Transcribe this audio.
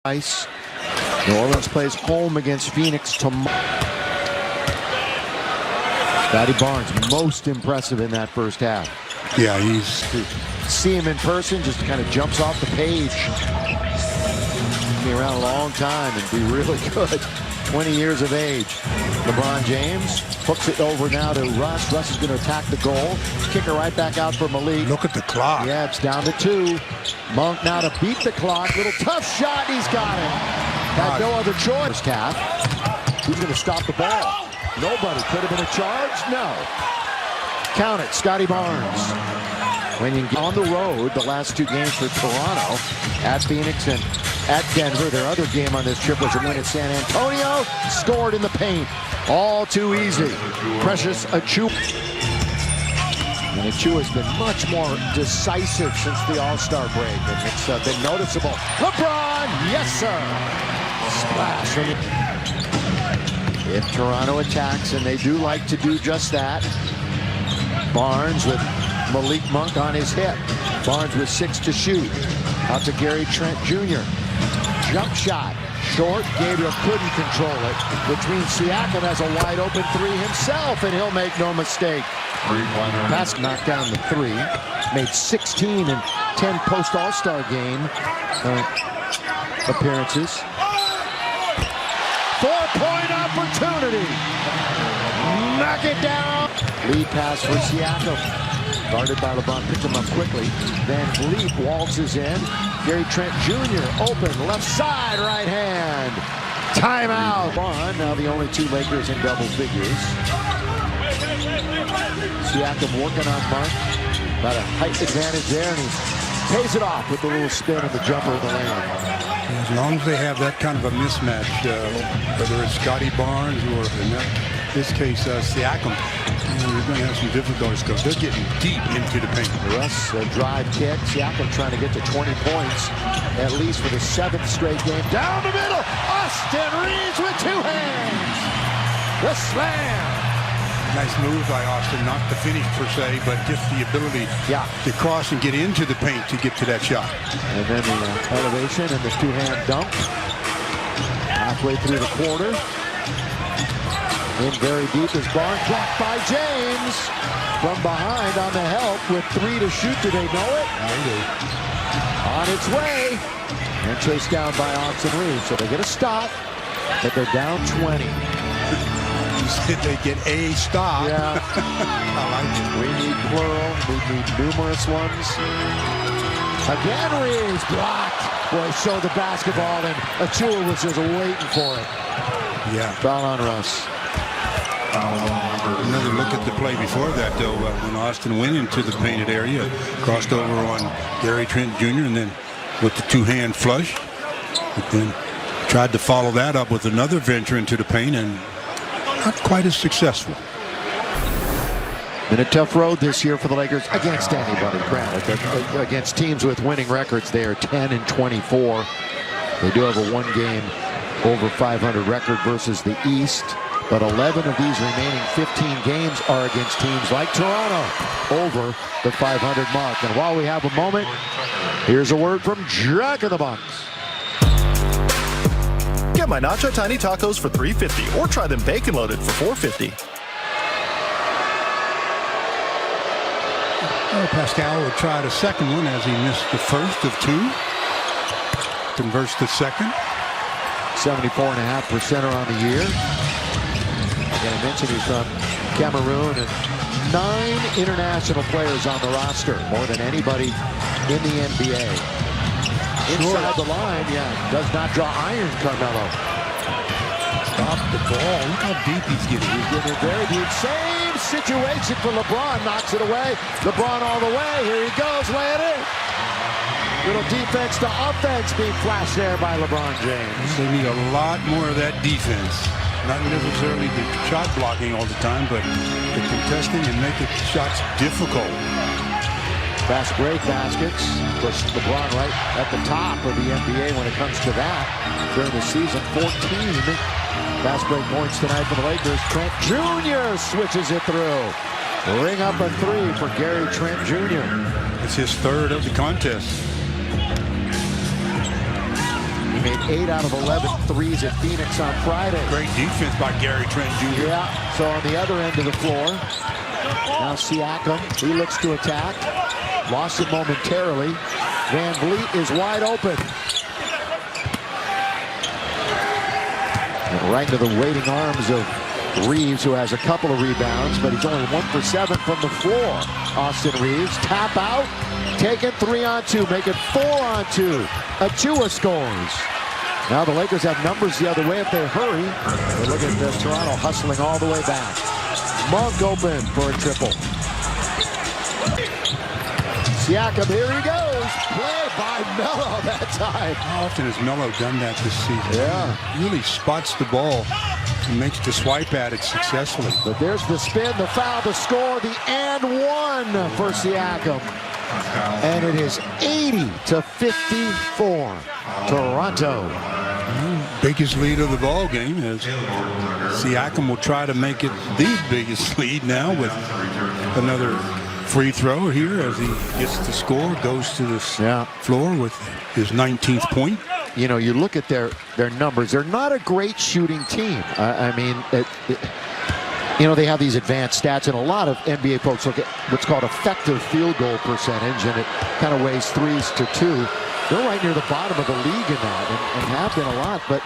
Ice. New Orleans plays home against Phoenix tomorrow. Scotty Barnes, most impressive in that first half. Yeah, see him in person, just kind of jumps off the page. Be around a long time and be really good. 20 years of age. LeBron James hooks it over now to Russ. Russ is going to attack the goal. Kick it right back out for Malik. Look at the clock. Yeah, it's down to 2. Monk now to beat the clock. Little tough shot. He's got it. Had no other choice. Half. Who's going to stop the ball? Nobody. Could have been a charge? No. Count it. Scotty Barnes. When you get on the road, the last 2 games for Toronto, at Phoenix and at Denver. Their other game on this trip was a win at San Antonio. Scored in the paint. All too easy. Precious Achiuwa. And Achiuwa has been much more decisive since the All-Star break. And it's been noticeable. LeBron, yes, sir. Splash. If Toronto attacks, and they do like to do just that. Barnes with Malik Monk on his hip. Barnes with 6 to shoot. Out to Gary Trent Jr. Jump shot. Short. Gabriel couldn't control it, which means Siakam has a wide open 3 himself, and he'll make no mistake. Pass knocked down the 3. Made 16 and 10 post All-Star game appearances. 4-point opportunity. Knock it down. Lead pass for Siakam. Guarded by LeBron, picked him up quickly. Van Vliet waltzes in. Gary Trent Jr. open, left side, right hand. Timeout. Now the only 2 Lakers in double figures. Siakam working on Monk. Got a height advantage there, and he pays it off with a little spin of the jumper of the lane. As long as they have that kind of a mismatch, whether it's Scotty Barnes or in this case Siakam, we're going to have some difficulties because they're getting deep into the paint. Russ, a drive kick. Siakam trying to get to 20 points, at least for the 7th straight game. Down the middle, Austin Reeves with 2 hands. The slam. Nice move by Austin, not the finish per se, but just the ability to cross and get into the paint to get to that shot. And then the elevation and the 2-hand dunk. Halfway through the quarter. In very deep is Barnes, blocked by James. From behind on the help with 3 to shoot. Do they know it? They do. On its way. And chased down by Austin Reeves. So they get a stop, but they're down 20. They get a stop. Yeah. I like it. We need plural. We need numerous ones. Again, Reeves blocked. Boy, showed the basketball, and Achiuwa was just waiting for it. Yeah. Foul on Russ. Another look at the play before that, though, when Austin went into the painted area, crossed over on Gary Trent Jr., and then with the 2-hand flush, but then tried to follow that up with another venture into the paint, and not quite as successful. Been a tough road this year for the Lakers against anybody, granted. Against teams with winning records, they are 10 and 24. They do have a 1-game over 500 record versus the East. But 11 of these remaining 15 games are against teams like Toronto over the 500 mark. And while we have a moment, here's a word from Jack of the Bunks. Get my Nacho Tiny Tacos for $3.50 or try them bacon loaded for $4.50. Well, Pascal will try the second one as he missed the first of 2. Converts the second. 74.5% on the year. Again, I mentioned he's from Cameroon, and 9 international players on the roster, more than anybody in the NBA. Inside the line, does not draw iron, Carmelo. Stop the ball. Look how deep he's getting. He's getting it very deep. Same situation for LeBron. Knocks it away. LeBron all the way. Here he goes, lay it in. Little defense to offense being flashed there by LeBron James. They need a lot more of that defense. Not necessarily the shot blocking all the time, but the contesting and making shots difficult. Fast break baskets. Of course, LeBron right at the top of the NBA when it comes to that during the season. 14 fast break points tonight for the Lakers. Trent Jr. switches it through. Ring up a 3 for Gary Trent Jr. It's his 3rd of the contest. He made 8 out of 11 threes at Phoenix on Friday. Great defense by Gary Trent Jr. Yeah, so on the other end of the floor, now Siakam, he looks to attack. Lost it momentarily. Van Vliet is wide open. And right into the waiting arms of Reeves, who has a couple of rebounds, but he's only 1 for 7 from the floor. Austin Reeves, tap out, taking 3-on-2, making 4-on-2. Achua scores. Now the Lakers have numbers the other way if they hurry. But look at this, Toronto hustling all the way back. Monk open for a triple. Siakam, here he goes. Play by Melo that time. How often has Melo done that this season? Yeah. He really spots the ball and makes the swipe at it successfully. But there's the spin, the foul, the score, the and one for Siakam. And it is 80-54. Toronto. Biggest lead of the ball game is Siakam will try to make it the biggest lead now with another free throw here as he gets the score, goes to the floor with his 19th point. You know, you look at their numbers. They're not a great shooting team. I mean, you know, they have these advanced stats, and a lot of NBA folks look at what's called effective field goal percentage, and it kind of weighs 3s to 2. They're right near the bottom of the league in that, and have been a lot. But